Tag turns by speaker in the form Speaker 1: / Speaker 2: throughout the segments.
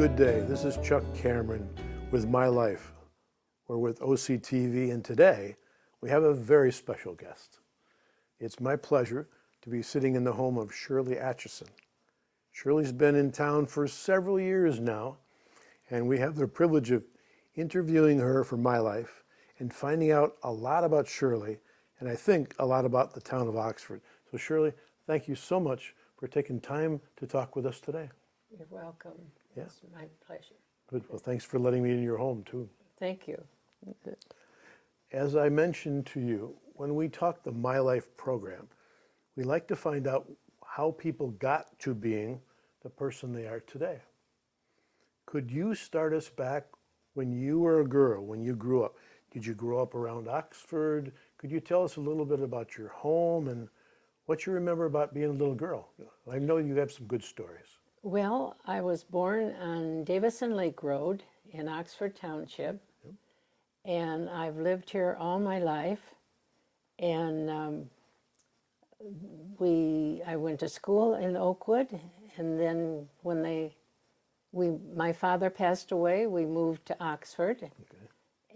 Speaker 1: Good day. This is Chuck Cameron with My Life. We're with OCTV, and today we have a very special guest. It's my pleasure to be sitting in the home of Shirley Acheson. Shirley's been in town for several years now, and we have the privilege of interviewing her for My Life and finding out a lot about Shirley, and I think a lot about the town of Oxford. So Shirley, thank you so much for taking time to talk with us today.
Speaker 2: You're welcome.
Speaker 1: Yeah.
Speaker 2: It's my pleasure.
Speaker 1: Good. Well, thanks for letting me in your home, too.
Speaker 2: Thank you.
Speaker 1: As I mentioned to you, when we talk the My Life program, we like to find out how people got to being the person they are today. Could you start us back when you were a girl, when you grew up? Did you grow up around Oxford? Could you tell us a little bit about your home and what you remember about being a little girl? I know you have some good stories.
Speaker 2: Well, I was born on Davison Lake Road in Oxford Township, and I've lived here all my life. And I went to school in Oakwood, and then when my father passed away, we moved to Oxford.
Speaker 1: Okay.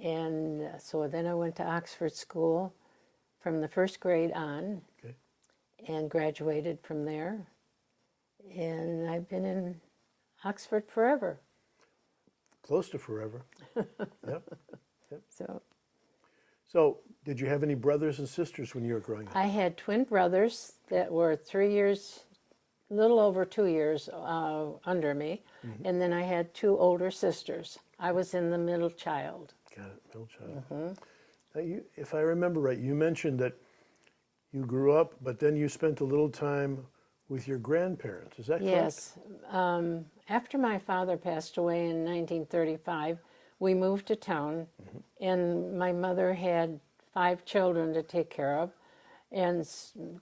Speaker 2: And so then I went to Oxford School from the first grade on,
Speaker 1: Okay.
Speaker 2: and graduated from there. And I've been in Oxford forever.
Speaker 1: Close to forever. Yep. So, did you have any brothers and sisters when you were growing up?
Speaker 2: I had twin brothers that were 3 years, a little over 2 years under me.
Speaker 1: Mm-hmm.
Speaker 2: And then I had two older sisters. I was in the middle child.
Speaker 1: Got it, middle child. Now if I remember right, you mentioned that you grew up, but then you spent a little time with your grandparents. Is that correct?
Speaker 2: Yes. After my father passed away in 1935, we moved to town, and my mother had 5 children to take care of. And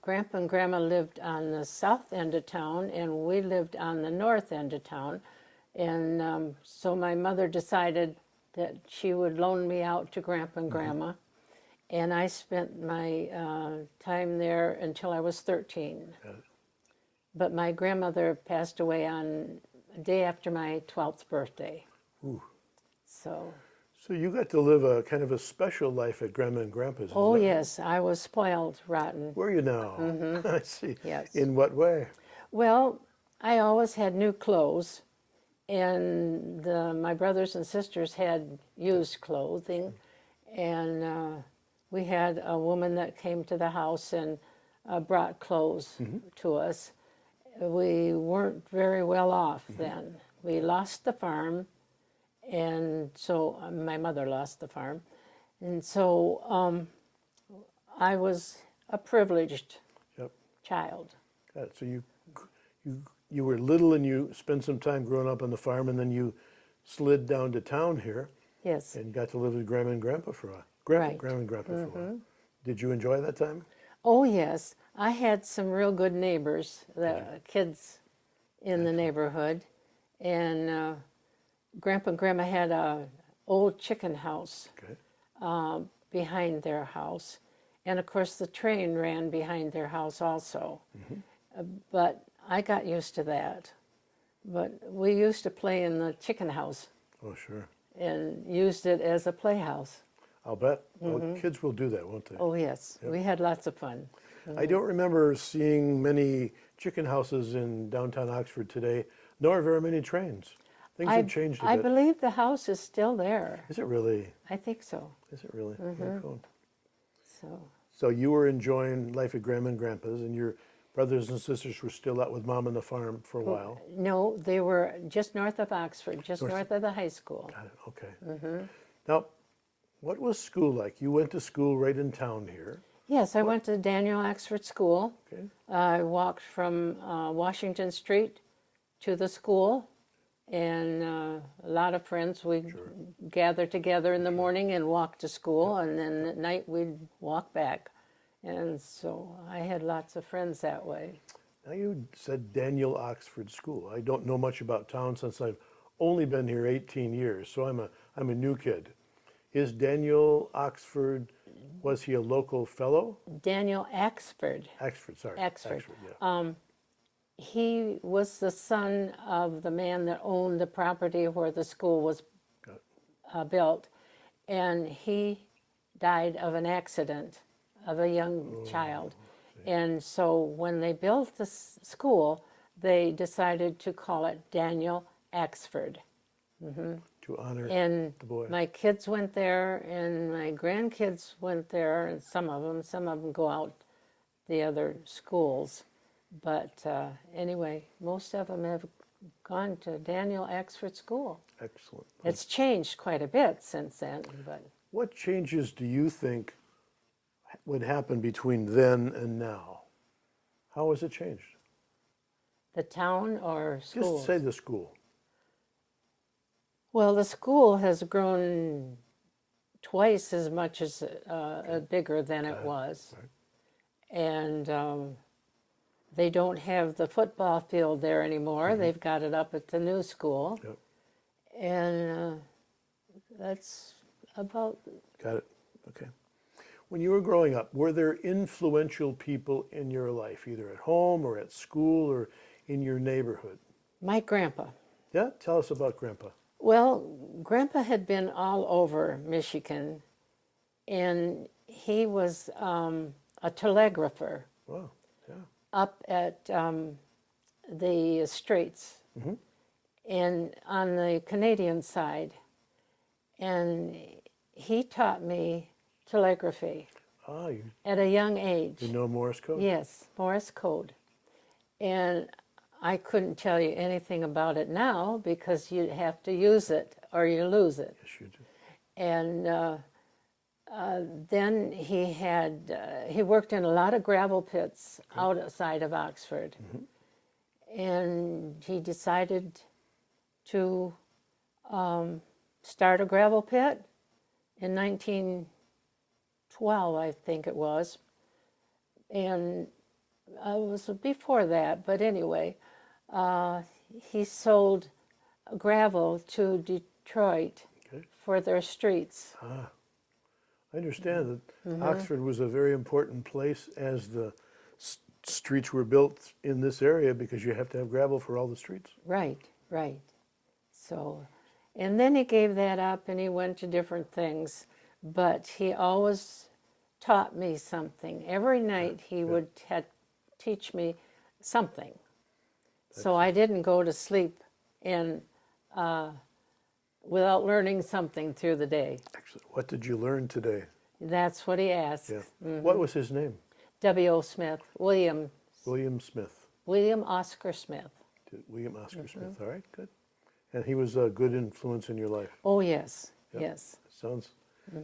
Speaker 2: Grandpa and Grandma lived on the south end of town, and we lived on the north end of town. And so my mother decided that she would loan me out to Grandpa and Grandma. And I spent my time there until I was 13.
Speaker 1: Got it.
Speaker 2: But my grandmother passed away on a day after my 12th birthday.
Speaker 1: Ooh.
Speaker 2: So
Speaker 1: you got to live a kind of a special life at Grandma and Grandpa's.
Speaker 2: oh,
Speaker 1: right?
Speaker 2: yes, I was spoiled rotten.
Speaker 1: Were you now? I see.
Speaker 2: Yes.
Speaker 1: In what way?
Speaker 2: Well, I always had new clothes, and my brothers and sisters had used clothing. And we had a woman that came to the house and brought clothes to us. We weren't very well off then. We lost the farm, and so my mother lost the farm. And so I was a privileged child.
Speaker 1: Got it. So you were little and you spent some time growing up on the farm, and then you slid down to town here.
Speaker 2: Yes.
Speaker 1: And got to live with Grandma and Grandpa for a while.
Speaker 2: Right.
Speaker 1: Grandma and Grandpa for a while. Did you enjoy that time?
Speaker 2: Oh, yes. I had some real good neighbors, the kids in the neighborhood. And Grandpa and Grandma had a old chicken house behind their house. And, of course, the train ran behind their house also. But I got used to that. But we used to play in the chicken house.
Speaker 1: Oh, sure.
Speaker 2: And used it as a playhouse.
Speaker 1: I'll bet. Well, kids will do that, won't they?
Speaker 2: Oh, yes. We had lots of fun.
Speaker 1: I don't remember seeing many chicken houses in downtown Oxford today, nor very many trains. Things have changed a bit.
Speaker 2: I believe the house is still there.
Speaker 1: Is it really?
Speaker 2: I think so.
Speaker 1: Is it really? Very cool.
Speaker 2: So
Speaker 1: You were enjoying life at Grandma and Grandpa's, and your brothers and sisters were still out with Mom on the farm for a while.
Speaker 2: no, they were just north of Oxford, just north of the high school.
Speaker 1: Got it. Okay. Now, what was school like? You went to school right in town here.
Speaker 2: Yes, I went to Daniel Oxford School.
Speaker 1: Okay.
Speaker 2: I walked from Washington Street to the school, and a lot of friends, we'd gather together in the morning and walk to school, and then at night we'd walk back. And so I had lots of friends that way.
Speaker 1: Now you said Daniel Oxford School. I don't know much about town since I've only been here 18 years, so I'm a new kid. Is Daniel Oxford, was he a local fellow?
Speaker 2: Daniel Axford.
Speaker 1: Axford, sorry.
Speaker 2: Axford.
Speaker 1: Yeah.
Speaker 2: he was the son of the man that owned the property where the school was
Speaker 1: Got it.
Speaker 2: built, and he died of an accident of a young child. And so when they built the school, they decided to call it Daniel Axford.
Speaker 1: To honor
Speaker 2: And
Speaker 1: the boy.
Speaker 2: my kids went there, and my grandkids went there, and some of them go out the other schools. But anyway, most of them have gone to Daniel Axford School.
Speaker 1: Excellent.
Speaker 2: It's changed quite a bit since then, but
Speaker 1: What changes do you think would happen between then and now? How has it changed?
Speaker 2: the town or schools?
Speaker 1: Just say the school.
Speaker 2: Well, the school has grown twice as much as bigger than it was.
Speaker 1: Right.
Speaker 2: And they don't have the football field there anymore. They've got it up at the new school.
Speaker 1: Yep.
Speaker 2: And that's about.
Speaker 1: Got it. Okay. When you were growing up, were there influential people in your life, either at home or at school or in your neighborhood?
Speaker 2: My grandpa.
Speaker 1: Yeah? Tell us about Grandpa.
Speaker 2: Well, Grandpa had been all over Michigan, and he was a telegrapher
Speaker 1: Wow. Yeah.
Speaker 2: up at the Straits and on the Canadian side. And he taught me telegraphy
Speaker 1: Ah, you
Speaker 2: at a young age.
Speaker 1: know Morse code?
Speaker 2: Yes, Morse code. And I couldn't tell you anything about it now because you have to use it or you lose it.
Speaker 1: Yes, you do.
Speaker 2: And then he worked in a lot of gravel pits outside of Oxford. And he decided to start a gravel pit in 1912, I think it was. And it was before that, but anyway, he sold gravel to Detroit
Speaker 1: Okay.
Speaker 2: for their streets.
Speaker 1: I understand that Oxford was a very important place as the streets were built in this area because you have to have gravel for all the streets.
Speaker 2: Right, right. So, and then he gave that up and he went to different things, but he always taught me something. Every night he would teach me something. So I didn't go to sleep without learning something through the day.
Speaker 1: Excellent. What did you learn today?
Speaker 2: That's what he asked.
Speaker 1: Yeah. What was his name?
Speaker 2: W.O. Smith, William
Speaker 1: Smith.
Speaker 2: Oscar Smith.
Speaker 1: William Oscar Smith. All right, good. And he was a good influence in your life.
Speaker 2: Oh, yes,
Speaker 1: Yep.
Speaker 2: yes.
Speaker 1: Sounds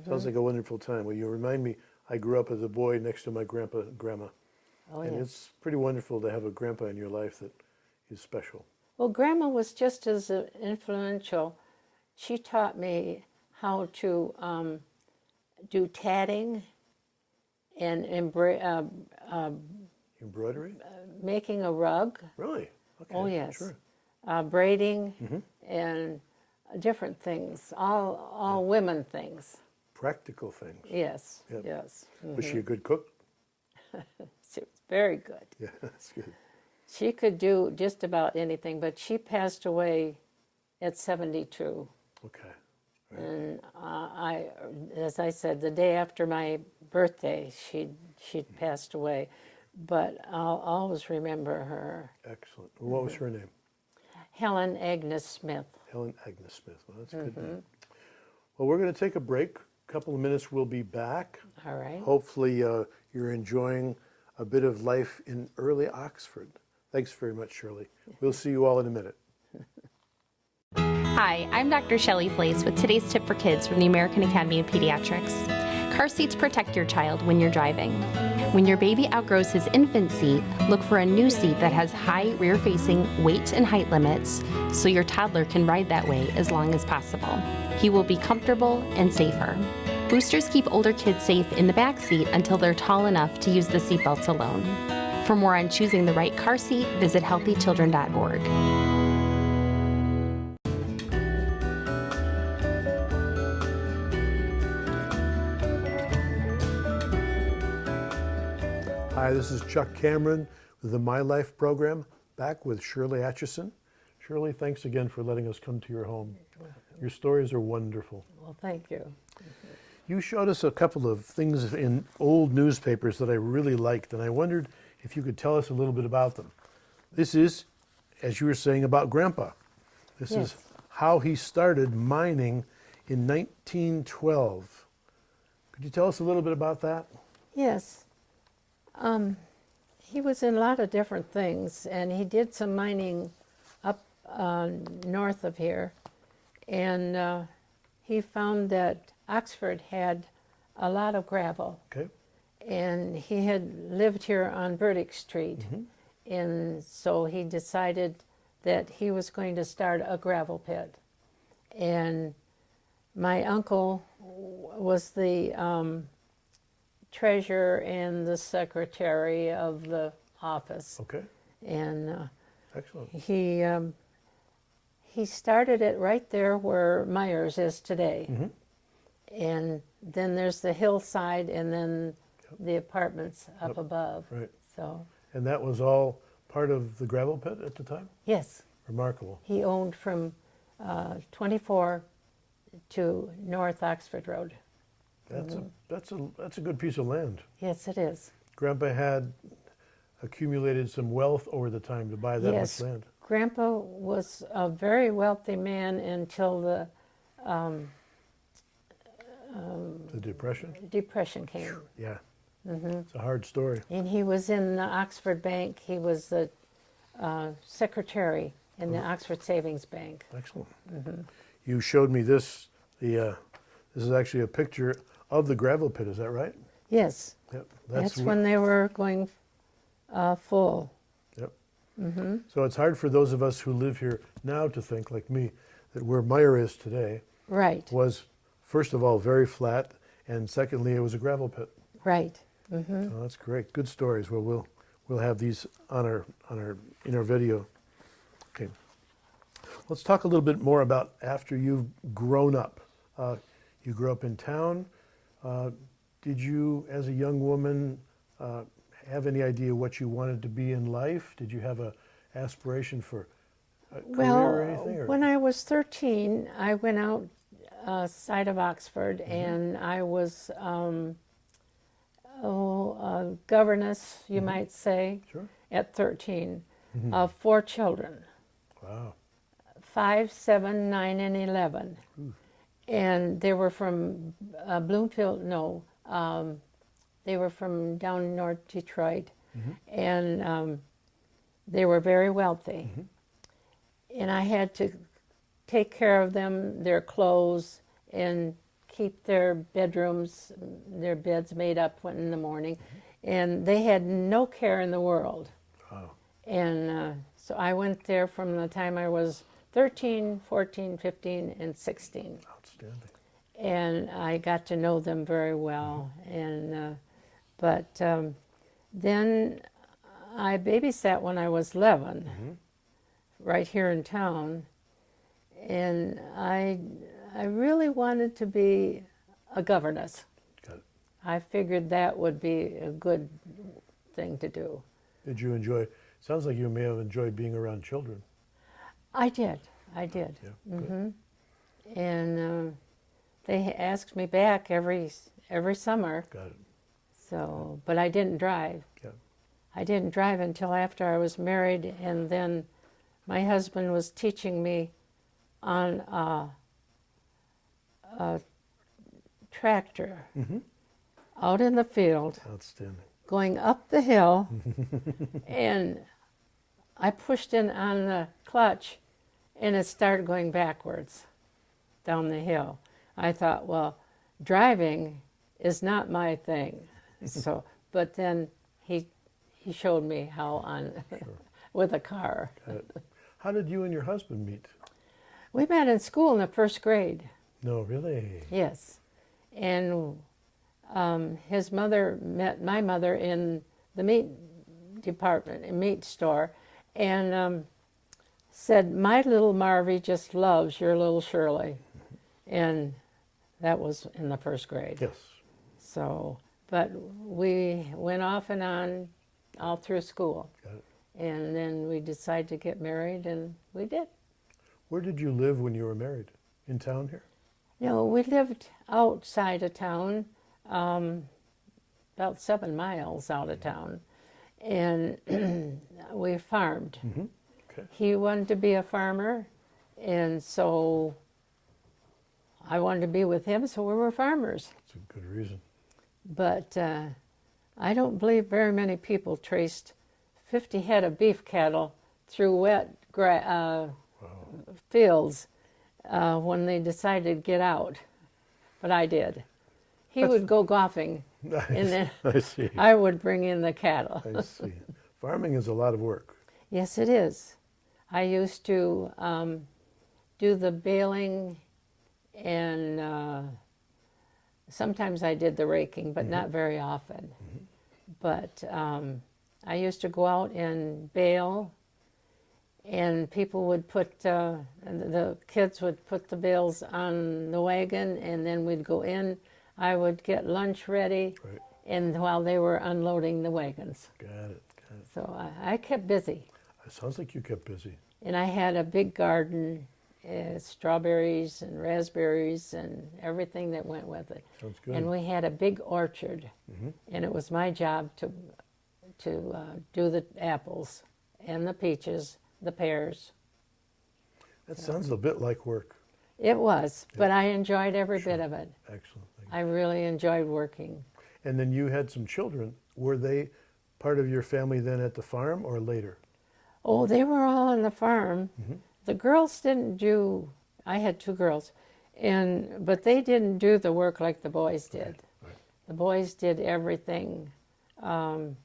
Speaker 1: like a wonderful time. Well, you remind me, I grew up as a boy next to my grandpa and grandma.
Speaker 2: Oh,
Speaker 1: And
Speaker 2: yes.
Speaker 1: it's pretty wonderful to have a grandpa in your life that is special.
Speaker 2: Well, Grandma was just as influential. She taught me how to do tatting and
Speaker 1: Embroidery?
Speaker 2: making a rug.
Speaker 1: Really? Okay.
Speaker 2: Oh, yes.
Speaker 1: Sure.
Speaker 2: Braiding and different things, all women things.
Speaker 1: Practical things.
Speaker 2: Yes,
Speaker 1: Yep.
Speaker 2: yes.
Speaker 1: Was she a good cook?
Speaker 2: She was very good.
Speaker 1: Yeah, that's good.
Speaker 2: She could do just about anything, but she passed away at 72.
Speaker 1: Okay.
Speaker 2: And as I said, the day after my birthday, she'd passed away. But I'll always remember her.
Speaker 1: Excellent. What was her name?
Speaker 2: Helen Agnes Smith.
Speaker 1: Helen Agnes Smith. Well, that's a good name. Well, we're going to take a break. A couple of minutes, we'll be back.
Speaker 2: All right.
Speaker 1: Hopefully you're enjoying a bit of life in early Oxford. Thanks very much, Shirley. We'll see you all in a minute.
Speaker 3: Hi, I'm Dr. Shelley Flace with today's tip for kids from the American Academy of Pediatrics. Car seats protect your child when you're driving. When your baby outgrows his infant seat, look for a new seat that has high rear-facing weight and height limits so your toddler can ride that way as long as possible. He will be comfortable and safer. Boosters keep older kids safe in the back seat until they're tall enough to use the seatbelts alone. For more on choosing the right car seat, visit healthychildren.org.
Speaker 1: Hi, this is Chuck Cameron with the My Life program. back with Shirley Acheson. Shirley, thanks again for letting us come to your home. Your stories are wonderful.
Speaker 2: Well, thank you.
Speaker 1: You showed us a couple of things in old newspapers that I really liked, and I wondered if you could tell us a little bit about them. This is, as you were saying, about Grandpa. This is
Speaker 2: Yes.
Speaker 1: how he started mining in 1912. Could you tell us a little bit about that?
Speaker 2: Yes. He was in a lot of different things, and he did some mining up north of here. And he found that Oxford had a lot of gravel.
Speaker 1: Okay.
Speaker 2: And he had lived here on Burdick Street. And so he decided that he was going to start a gravel pit. And my uncle was the treasurer and the secretary of the office.
Speaker 1: Okay.
Speaker 2: And
Speaker 1: Excellent.
Speaker 2: he started it right there where Myers is today. And then there's the hillside and then the apartments up above.
Speaker 1: Right.
Speaker 2: So,
Speaker 1: And that was all part of the gravel pit at the time?
Speaker 2: yes,
Speaker 1: Remarkable.
Speaker 2: he owned from 24 to North Oxford Road.
Speaker 1: That's a good piece of land.
Speaker 2: Yes, it is.
Speaker 1: Grandpa had accumulated some wealth over the time to buy that
Speaker 2: Yes.
Speaker 1: much land.
Speaker 2: Grandpa was a very wealthy man until the
Speaker 1: The Depression?
Speaker 2: Depression came.
Speaker 1: Yeah. It's a hard story.
Speaker 2: And he was in the Oxford Bank. He was the secretary in the Oxford Savings Bank.
Speaker 1: Excellent. You showed me this. This is actually a picture of the gravel pit. Is that right?
Speaker 2: Yes,
Speaker 1: Yep.
Speaker 2: that's
Speaker 1: wh-
Speaker 2: when they were going full.
Speaker 1: Yep. So it's hard for those of us who live here now to think, like me, that where Meyer is today
Speaker 2: Right,
Speaker 1: was, first of all, very flat, and secondly, it was a gravel pit.
Speaker 2: right.
Speaker 1: Oh, that's great. Good stories. Well, we'll have these on our in our video. Okay. Let's talk a little bit more about after you've grown up. You grew up in town. Did you, as a young woman, have any idea what you wanted to be in life? Did you have a aspiration for a career or anything? Or?
Speaker 2: When I was 13, I went out side of Oxford, and I was a governess, you might say,
Speaker 1: Sure.
Speaker 2: at 13, of 4 children,
Speaker 1: Wow.
Speaker 2: 5, 7, 9, and 11. And they were from Bloomfield, no, they were from down north Detroit, and they were very wealthy. And I had to take care of them, their clothes, and keep their bedrooms, their beds made up in the morning. And they had no care in the world.
Speaker 1: Wow.
Speaker 2: And so I went there from the time I was 13, 14, 15, and 16.
Speaker 1: Outstanding.
Speaker 2: And I got to know them very well. And but then I babysat when I was 11, right here in town. And I really wanted to be a governess.
Speaker 1: Got it.
Speaker 2: I figured that would be a good thing to do.
Speaker 1: Did you enjoy? Sounds like you may have enjoyed being around children.
Speaker 2: I did. Yeah.
Speaker 1: Good.
Speaker 2: And they asked me back every summer.
Speaker 1: Got it.
Speaker 2: So, but I didn't drive.
Speaker 1: Yeah.
Speaker 2: I didn't drive until after I was married, and then my husband was teaching me on a tractor out in the field,
Speaker 1: Outstanding.
Speaker 2: going up the hill, and I pushed in on the clutch, and it started going backwards down the hill. I thought, well, driving is not my thing. So, but then he showed me how on with a car.
Speaker 1: Got it. How did you and your husband meet?
Speaker 2: We met in school in the first grade.
Speaker 1: No, really.
Speaker 2: Yes, and his mother met my mother in the meat department, a meat store, and said, "My little Marvy just loves your little Shirley," and that was in the first grade.
Speaker 1: Yes.
Speaker 2: So, but we went off and on all through school,
Speaker 1: Got it.
Speaker 2: And then we decided to get married, and we did.
Speaker 1: Where did you live when you were married? In town here?
Speaker 2: No, we lived outside of town, about 7 miles out of town, and we farmed.
Speaker 1: Okay.
Speaker 2: He wanted to be a farmer, and so I wanted to be with him, so we were farmers.
Speaker 1: That's a good reason.
Speaker 2: But I don't believe very many people traced 50 head of beef cattle through wet fields when they decided to get out. But I did. He would go golfing, and then
Speaker 1: I see.
Speaker 2: I would bring in the cattle.
Speaker 1: I see. Farming is a lot of work.
Speaker 2: Yes, it is. I used to do the baling, and sometimes I did the raking, but not very often. But I used to go out and bale, and people would put, the kids would put the bales on the wagon, and then we'd go in. I would get lunch ready,
Speaker 1: Right.
Speaker 2: and while they were unloading the wagons.
Speaker 1: Got it. Got it.
Speaker 2: So I kept busy.
Speaker 1: It sounds like you kept busy.
Speaker 2: And I had a big garden, strawberries and raspberries and everything that went with it.
Speaker 1: Sounds good.
Speaker 2: And we had a big orchard, and it was my job to do the apples and the peaches, the pears.
Speaker 1: That sounds a bit like work.
Speaker 2: It was, but I enjoyed every bit of it.
Speaker 1: Excellent. Thank
Speaker 2: I really enjoyed working.
Speaker 1: you. And then you had some children. Were they part of your family then at the farm or later?
Speaker 2: Oh, they were all on the farm. The girls didn't do, I had 2 girls, but they didn't do the work like the boys did.
Speaker 1: Right.
Speaker 2: The boys did everything. One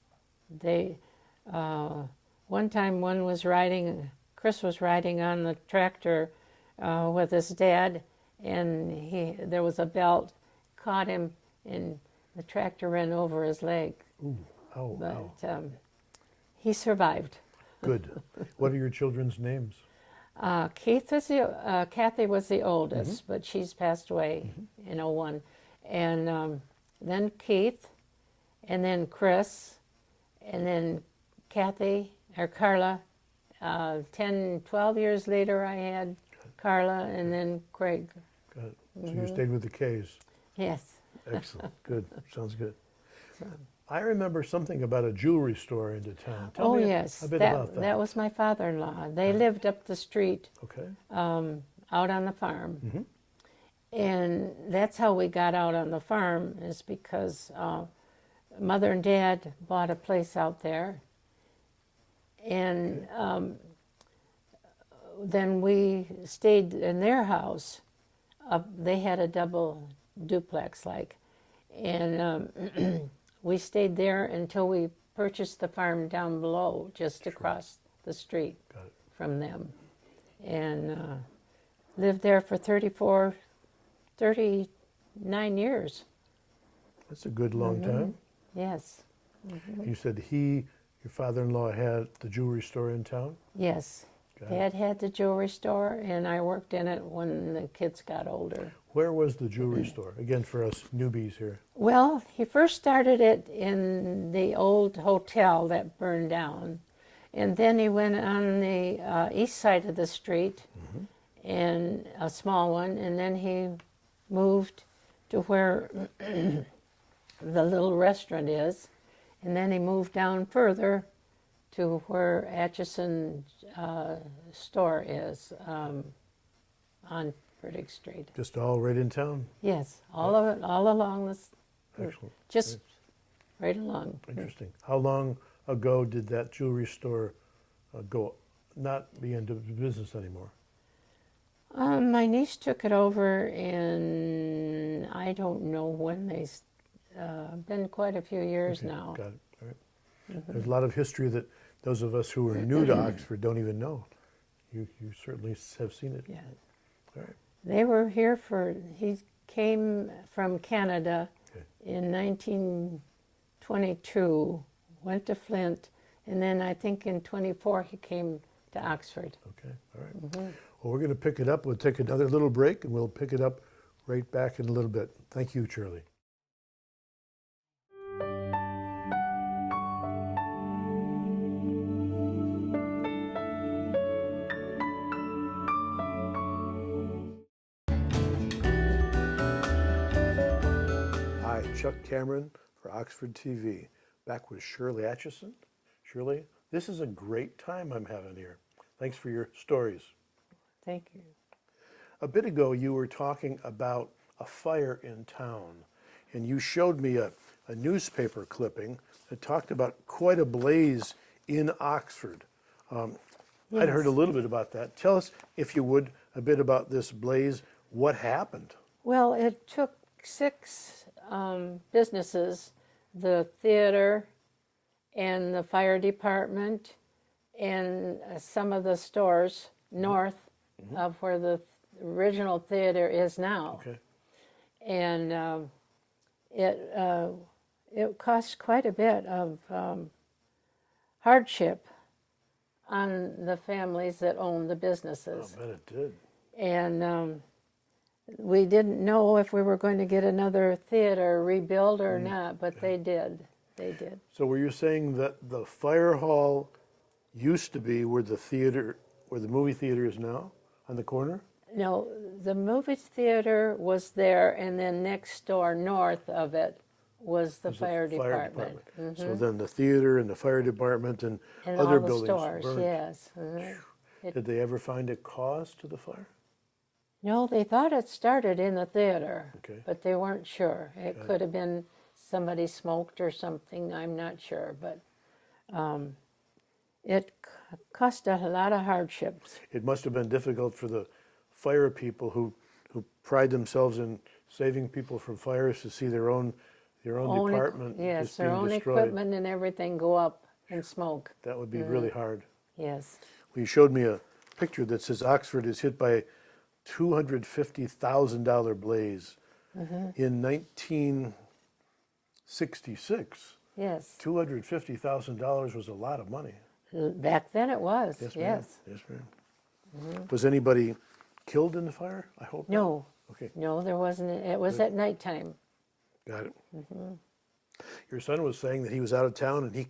Speaker 2: time Chris was riding on the tractor with his dad, and there was a belt, caught him, and the tractor ran over his leg.
Speaker 1: Ooh, ow,
Speaker 2: But
Speaker 1: ow.
Speaker 2: he survived.
Speaker 1: Good. What are your children's names?
Speaker 2: Kathy was the oldest, but she's passed away in '01. And then Keith, and then Chris, and then Kathy, or Carla. 10, 12 years later, I had Carla, and then Craig.
Speaker 1: Got it. So you stayed with the K's.
Speaker 2: Yes.
Speaker 1: Excellent. Good. Sounds good. I remember something about a jewelry store into town. Tell
Speaker 2: Oh,
Speaker 1: me
Speaker 2: yes.
Speaker 1: a bit about that.
Speaker 2: That was my father-in-law. They lived up the street
Speaker 1: Okay.
Speaker 2: out on the farm. And that's how we got out on the farm, is because Mother and Dad bought a place out there. And then we stayed in their house. They had a double duplex, and we stayed there until we purchased the farm down below, just across the street
Speaker 1: Got it.
Speaker 2: from them, and lived there for 39 years.
Speaker 1: That's a good long time.
Speaker 2: Yes,
Speaker 1: You said your father-in-law had the jewelry store in town?
Speaker 2: yes.
Speaker 1: Got it.
Speaker 2: Dad had the jewelry store, and I worked in it when the kids got older.
Speaker 1: Where was the jewelry store? Again, for us newbies here.
Speaker 2: Well, he first started it in the old hotel that burned down. And then he went on the east side of the street, and a small one, and then he moved to where the little restaurant is. And then he moved down further to where Acheson store is on Burdick Street.
Speaker 1: Just all right in town?
Speaker 2: Yes, all of it, all along this,
Speaker 1: Excellent.
Speaker 2: just right along.
Speaker 1: Interesting. How long ago did that jewelry store not be into business anymore?
Speaker 2: My niece took it over in, I don't know when been quite a few years
Speaker 1: Okay,
Speaker 2: now.
Speaker 1: Got it. All right. There's a lot of history that those of us who are new to Oxford don't even know. You certainly have seen it.
Speaker 2: Yeah.
Speaker 1: All right.
Speaker 2: They were here he came from Canada
Speaker 1: Okay.
Speaker 2: in 1922, went to Flint, and then I think in 24 he came to Oxford.
Speaker 1: Okay. All right. Well, we're going to pick it up. We'll take another little break, and we'll pick it up right back in a little bit. Thank you, Shirley. Hi, Chuck Cameron for Oxford TV, back with Shirley Acheson. Shirley, this is a great time I'm having here. Thanks for your stories.
Speaker 2: Thank you.
Speaker 1: A bit ago, you were talking about a fire in town, and you showed me a newspaper clipping that talked about quite a blaze in Oxford. I'd heard a little bit about that. Tell us, if you would, a bit about this blaze. What happened?
Speaker 2: Well, it took 6 businesses, the theater and the fire department and some of the stores north of where the original theater is now.
Speaker 1: Okay.
Speaker 2: And it cost quite a bit of hardship on the families that owned the businesses.
Speaker 1: I bet it did.
Speaker 2: And we didn't know if we were going to get another theater rebuilt or not, but they did. They did.
Speaker 1: So were you saying that the fire hall used to be where the movie theater is now, on the corner?
Speaker 2: No, the movie theater was there, and then next door north of it was the fire department.
Speaker 1: So then the theater and the fire department and
Speaker 2: And
Speaker 1: other
Speaker 2: all the
Speaker 1: buildings
Speaker 2: stores,
Speaker 1: burned.
Speaker 2: yes.
Speaker 1: Did they ever find a cause to the fire?
Speaker 2: No, they thought it started in the theater,
Speaker 1: Okay.
Speaker 2: but they weren't sure. It could have been somebody smoked or something, I'm not sure, but it caused a lot of hardships.
Speaker 1: It must have been difficult for the fire people who pride themselves in saving people from fires to see their own department
Speaker 2: Yes,
Speaker 1: just
Speaker 2: their
Speaker 1: being
Speaker 2: own
Speaker 1: destroyed.
Speaker 2: equipment and everything go up in smoke.
Speaker 1: That would be really hard.
Speaker 2: Yes.
Speaker 1: Well, you showed me a picture that says Oxford is hit by a $250,000 blaze in 1966.
Speaker 2: Yes.
Speaker 1: $250,000 was a lot of money.
Speaker 2: Back then it was.
Speaker 1: Yes, ma'am.
Speaker 2: Yes.
Speaker 1: Yes, ma'am. Was anybody killed in the fire? I hope not.
Speaker 2: No.
Speaker 1: Okay,
Speaker 2: No, there wasn't. It was at nighttime.
Speaker 1: got it. Your son was saying that he was out of town and he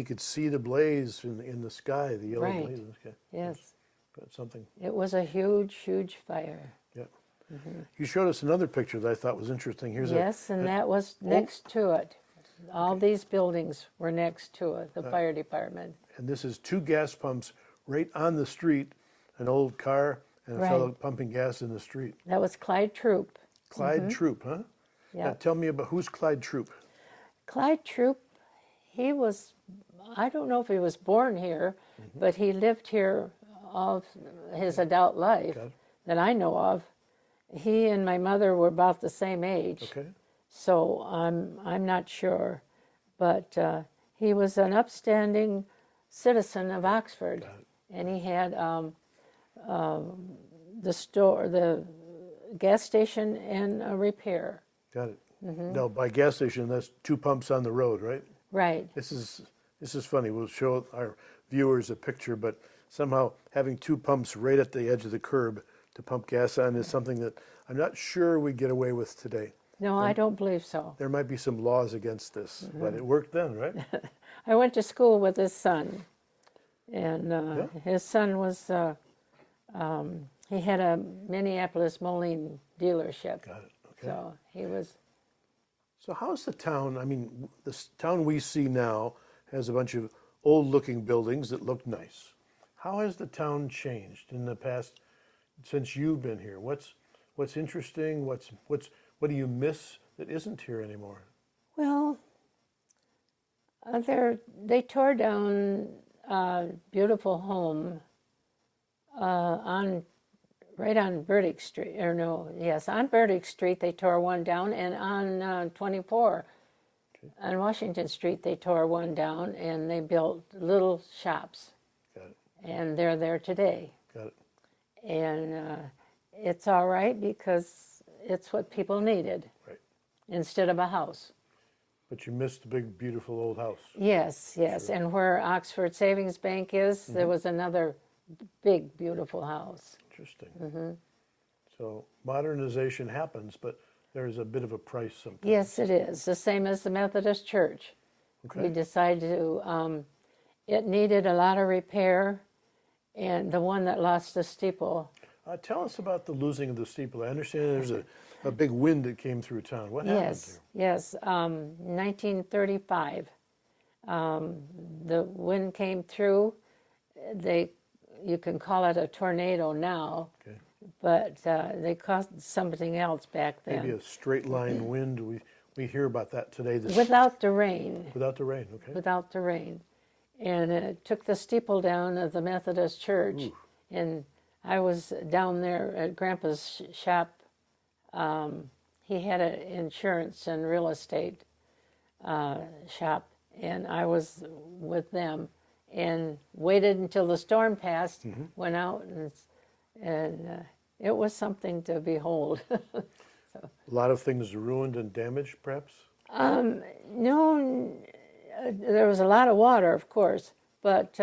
Speaker 1: could see the blaze in the sky, the yellow
Speaker 2: Right.
Speaker 1: blaze in the sky.
Speaker 2: Yes.
Speaker 1: That's something.
Speaker 2: It was a huge, huge fire.
Speaker 1: Yeah. You showed us another picture that I thought was interesting. Here's
Speaker 2: Yes, and that was next to it. All these buildings were next to it, the fire department.
Speaker 1: and this is 2 gas pumps right on the street, an old car and a fellow
Speaker 2: Right.
Speaker 1: pumping gas in the street.
Speaker 2: That was Clyde Troop.
Speaker 1: Clyde Troop, huh? Now
Speaker 2: Yeah.
Speaker 1: tell me about who's Clyde Troop.
Speaker 2: Clyde Troop, he was, I don't know if he was born here, but he lived here all of his adult life
Speaker 1: Got it.
Speaker 2: that I know of. He and my mother were about the same age.
Speaker 1: Okay.
Speaker 2: So I'm not sure, but he was an upstanding citizen of Oxford, and he had the store, the gas station, and a repair.
Speaker 1: Got it. Now, by gas station, that's 2 pumps on the road, right?
Speaker 2: Right.
Speaker 1: This is funny. We'll show our viewers a picture, but somehow having 2 pumps right at the edge of the curb to pump gas on is something that I'm not sure we get away with today.
Speaker 2: No, I don't believe so.
Speaker 1: There might be some laws against this, but it worked then, right?
Speaker 2: I went to school with his son, and his son was he had a Minneapolis Moline dealership.
Speaker 1: Got it. Okay.
Speaker 2: So he was.
Speaker 1: So how's the town? I mean, this town we see now has a bunch of old-looking buildings that look nice. How has the town changed in the past since you've been here? What's interesting? What do you miss that isn't here anymore?
Speaker 2: Well, they tore down a beautiful home right on Burdick Street, on Burdick Street they tore one down, and on 24 on Washington Street they tore one down, and they built little shops,
Speaker 1: Got it.
Speaker 2: and they're there today.
Speaker 1: Got it.
Speaker 2: And it's all right because it's what people needed
Speaker 1: Right.
Speaker 2: instead of a house.
Speaker 1: But you missed the big, beautiful old house.
Speaker 2: Yes, yes. And where Oxford Savings Bank is, there was another big, beautiful house.
Speaker 1: Interesting. So modernization happens, but there's a bit of a price sometimes.
Speaker 2: Yes, it is. The same as the Methodist Church.
Speaker 1: Okay.
Speaker 2: We decided to, it needed a lot of repair, and the one that lost the steeple
Speaker 1: Tell us about the losing of the steeple. I understand there's a big wind that came through town. What happened
Speaker 2: Yes,
Speaker 1: here?
Speaker 2: yes. 1935, the wind came through. You can call it a tornado now,
Speaker 1: Okay.
Speaker 2: but they caused something else back then.
Speaker 1: Maybe a straight line wind. We hear about that today.
Speaker 2: Without the rain.
Speaker 1: Without the rain, okay.
Speaker 2: Without the rain. And it took the steeple down of the Methodist Church.
Speaker 1: Ooh.
Speaker 2: And I was down there at Grandpa's shop. He had an insurance and real estate shop, and I was with them and waited until the storm passed, went out, and it was something to behold.
Speaker 1: A lot of things ruined and damaged, perhaps?
Speaker 2: No, there was a lot of water, of course, but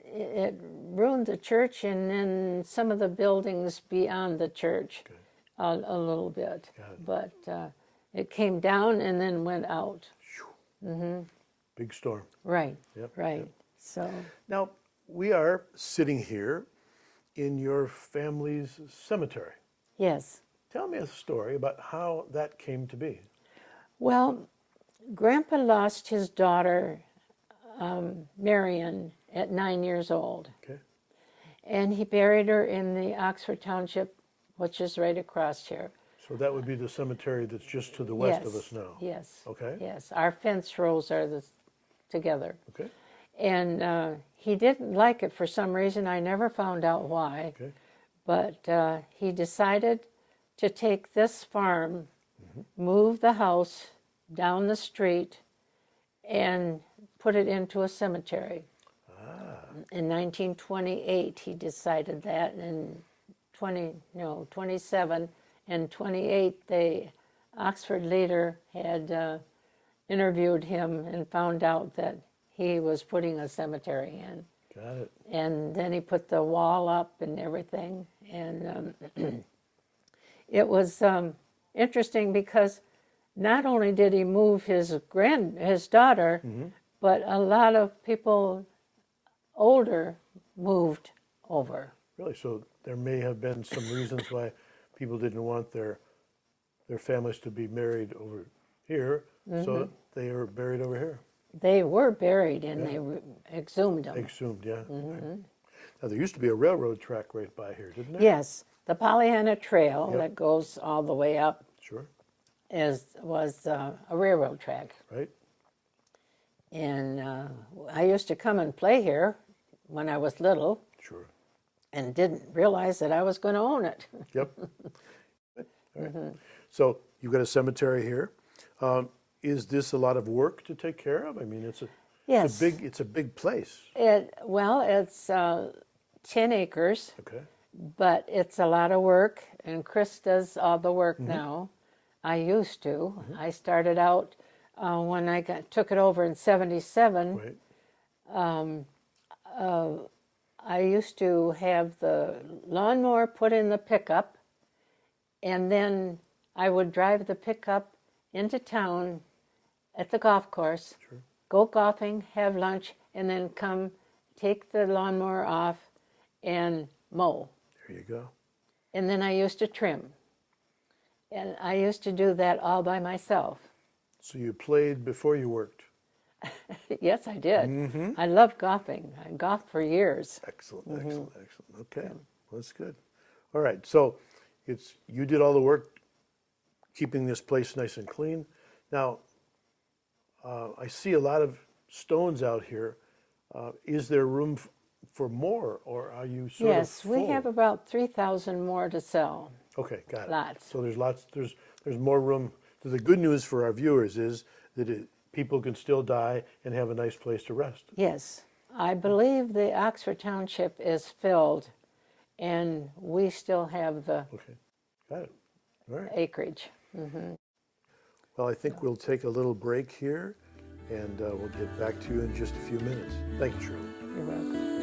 Speaker 2: it ruined the church and then some of the buildings beyond the church a little bit. But it came down and then went out.
Speaker 1: Big storm.
Speaker 2: Right,
Speaker 1: Yep,
Speaker 2: right.
Speaker 1: yep.
Speaker 2: So,
Speaker 1: Now, we are sitting here in your family's cemetery.
Speaker 2: yes.
Speaker 1: Tell me a story about how that came to be.
Speaker 2: Well, Grandpa lost his daughter, Marion, at 9 years old.
Speaker 1: Okay.
Speaker 2: And he buried her in the Oxford Township, which is right across here.
Speaker 1: So that would be the cemetery that's just to the west of us now.
Speaker 2: Yes.
Speaker 1: Okay.
Speaker 2: Yes. Our fence rows are together.
Speaker 1: Okay.
Speaker 2: And he didn't like it for some reason. I never found out why.
Speaker 1: Okay.
Speaker 2: But he decided to take this farm, move the house down the street, and put it into a cemetery. In 1928, he decided that. In 27 and 28, the Oxford leader had interviewed him and found out that he was putting a cemetery in.
Speaker 1: Got it.
Speaker 2: And then he put the wall up and everything. And it was interesting because not only did he move his daughter, but a lot of people older moved over.
Speaker 1: Really? So there may have been some reasons why people didn't want their families to be married over here, so they were buried over here.
Speaker 2: They were buried and they exhumed them.
Speaker 1: Exhumed, yeah. Okay. Now, there used to be a railroad track right by here, didn't there?
Speaker 2: Yes, the Pollyanna Trail that goes all the way up
Speaker 1: Sure.
Speaker 2: was a railroad track.
Speaker 1: Right?
Speaker 2: And I used to come and play here when I was little
Speaker 1: Sure.
Speaker 2: and didn't realize that I was going to own it.
Speaker 1: Yep. All right. So you've got a cemetery here. Is this a lot of work to take care of? I mean, it's
Speaker 2: Yes.
Speaker 1: a big place.
Speaker 2: It's 10 acres,
Speaker 1: Okay.
Speaker 2: but it's a lot of work, and Chris does all the work now. I used to. I started out when I took it over in 77.
Speaker 1: Right.
Speaker 2: I used to have the lawnmower put in the pickup, and then I would drive the pickup into town at the golf course, go golfing, have lunch, and then come take the lawnmower off and mow.
Speaker 1: There you go.
Speaker 2: And then I used to trim. And I used to do that all by myself.
Speaker 1: So you played before you worked.
Speaker 2: Yes, I did. I love golfing. I golfed for years.
Speaker 1: Excellent, excellent, excellent. Okay, well, that's good. All right, so you did all the work keeping this place nice and clean. Now, I see a lot of stones out here. Is there room for more, or are you sort of
Speaker 2: Yes,
Speaker 1: full?
Speaker 2: we have about 3,000 more to sell.
Speaker 1: Okay, got it.
Speaker 2: Lots.
Speaker 1: So there's lots. There's more room. So the good news for our viewers is that people can still die and have a nice place to rest.
Speaker 2: Yes, I believe the Oxford Township is filled, and we still have the
Speaker 1: Okay, got it. All right.
Speaker 2: acreage.
Speaker 1: Well, I think we'll take a little break here, and we'll get back to you in just a few minutes. Thank you, Shirley.
Speaker 2: You're welcome.